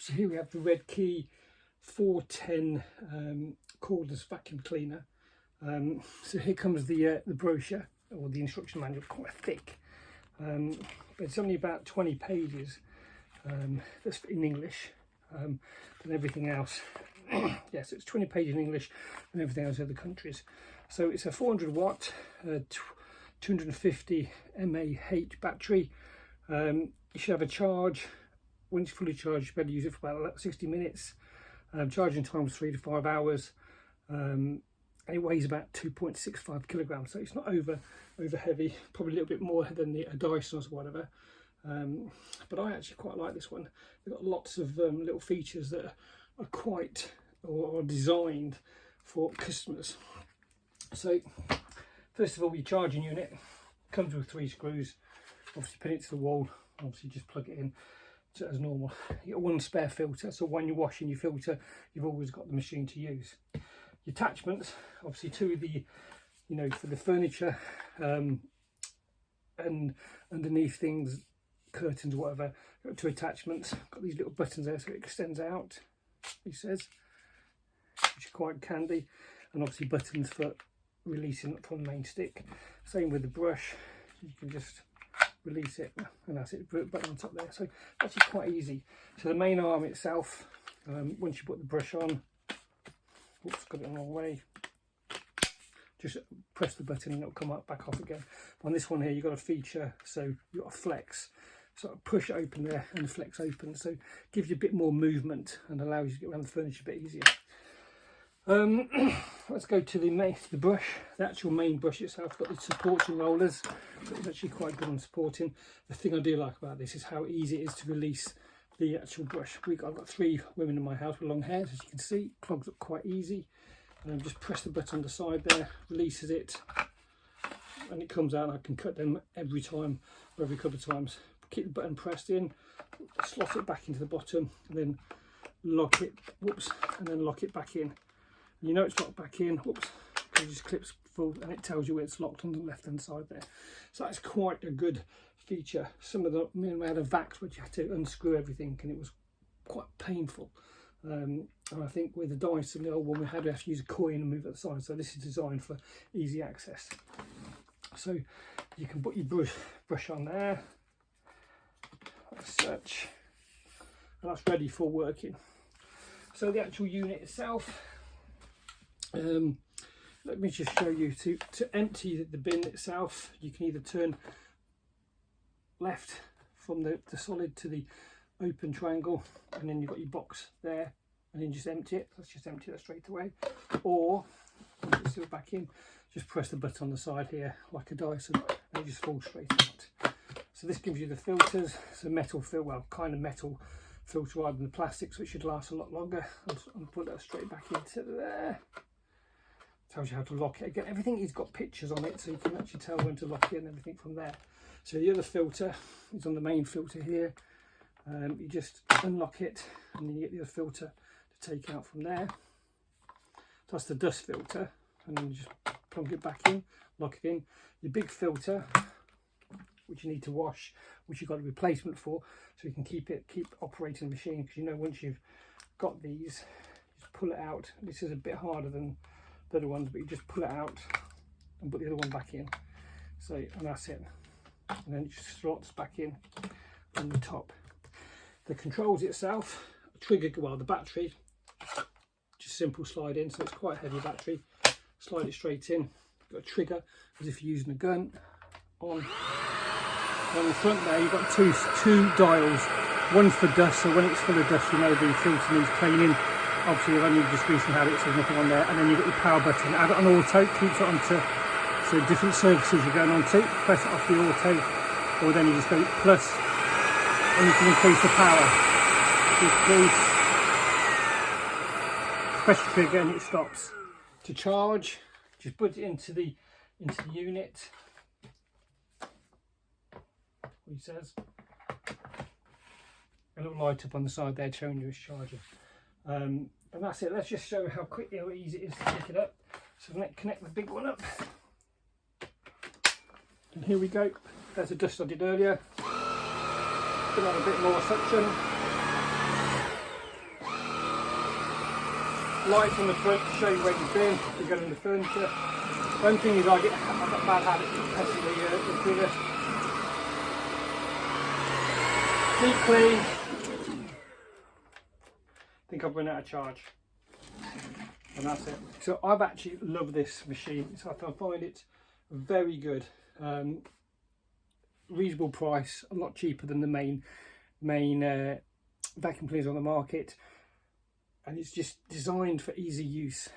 So here we have the Redkey F10 cordless vacuum cleaner. So here comes the brochure, or the instruction manual, quite thick, but it's only about 20 pages. That's in English, and everything else. Yes, it's 20 pages in English and everything else in other countries. So it's a 400 watt, 250 mAh battery. You should have a charge. When it's fully charged, you better use it for about 60 minutes. Charging time is 3 to 5 hours. And it weighs about 2.65 kilograms, so it's not over heavy. Probably a little bit more than a Dyson or whatever. But I actually quite like this one. They've got lots of little features that are quite or designed for customers. So first of all, your charging unit comes with 3 screws. Obviously pin it to the wall, obviously just plug it in as normal. You got 1 spare filter, so when you're washing your filter, you've always got the machine to use. Your attachments, obviously 2 of the, for the furniture, and underneath things, curtains or whatever, got 2 attachments. Got these little buttons there so it extends out, he says, which is quite handy, and obviously buttons for releasing from the main stick. Same with the brush, you can just release it, and that's it, button on top there. So actually quite easy. So the main arm itself, once you put the brush on, oops, got it the wrong way, just press the button and it'll come up back off again. On this one here, you've got a feature, so you've got a flex, so push it open there and the flex open, so it gives you a bit more movement and allows you to get around the furniture a bit easier. Let's go to the brush. The actual main brush itself got the supporting rollers, so it's actually quite good on supporting. The thing I do like about this is how easy it is to release the actual brush. I've got 3 women in my house with long hair, as you can see, clogs up quite easy. And then just press the button on the side there, releases it, and it comes out, and I can cut them every time or every couple of times. Keep the button pressed in, slot it back into the bottom, and then lock it, whoops, and then lock it back in. You know it's locked back in, whoops, because it just clips full and it tells you where it's locked on the left hand side there. So that's quite a good feature. Some of the, we had a vac which you had to unscrew everything and it was quite painful. And I think with the Dyson, the old one, we had to have to use a coin and move it aside. So this is designed for easy access. So you can put your brush on there, like such, and that's ready for working. So the actual unit itself, let me just show you, to empty the bin itself, you can either turn left from the solid to the open triangle, and then you've got your box there, and then just empty it. Let's just empty that straight away. Or just it back in, just press the button on the side here like a Dyson, and it just falls straight out. So this gives you the filters. It's a metal filter, well, kind of metal filter rather than the plastic, so it should last a lot longer. I'll put that straight back into there. Tells you how to lock it. Again, everything has got pictures on it, so you can actually tell when to lock it and everything from there. So the other filter is on the main filter here. You just unlock it, and then you get the other filter to take out from there. So that's the dust filter, and then you just plug it back in, lock it in. Your big filter, which you need to wash, which you've got a replacement for, so you can keep operating the machine, because once you've got these, just pull it out. This is a bit harder than the other ones, but you just pull it out and put the other one back in. So, and that's it. And then it just slots back in on the top. The controls itself, trigger, well, the battery, just simple slide in, so it's quite a heavy battery. Slide it straight in. Got a trigger as if you're using a gun. On the front there, you've got two dials. One's for dust, so when it's full of dust, the filter needs cleaning. Obviously, you've only just recently had it, so there's nothing on there. And then you've got your power button. Add it on auto, keeps it onto, so different services you're going on to. Press it off the auto, or then you just go plus, and you can increase the power. Decrease. Press the trigger and it stops. To charge, just put it into the unit. What he says. A little light up on the side there showing you it's charging. And that's it. Let's just show how quickly, how easy it is to pick it up. So let's connect the big one up. And here we go. There's the dust I did earlier. Gonna have a bit more suction. lights on the front to show you where you've been, if you're going in the furniture. One thing is I've got bad habit of pressing the trigger. Deep clean. I think I've run out of charge. And that's it. So I've actually loved this machine. So I find it very good. Reasonable price, a lot cheaper than the main vacuum cleaners on the market. And it's just designed for easy use.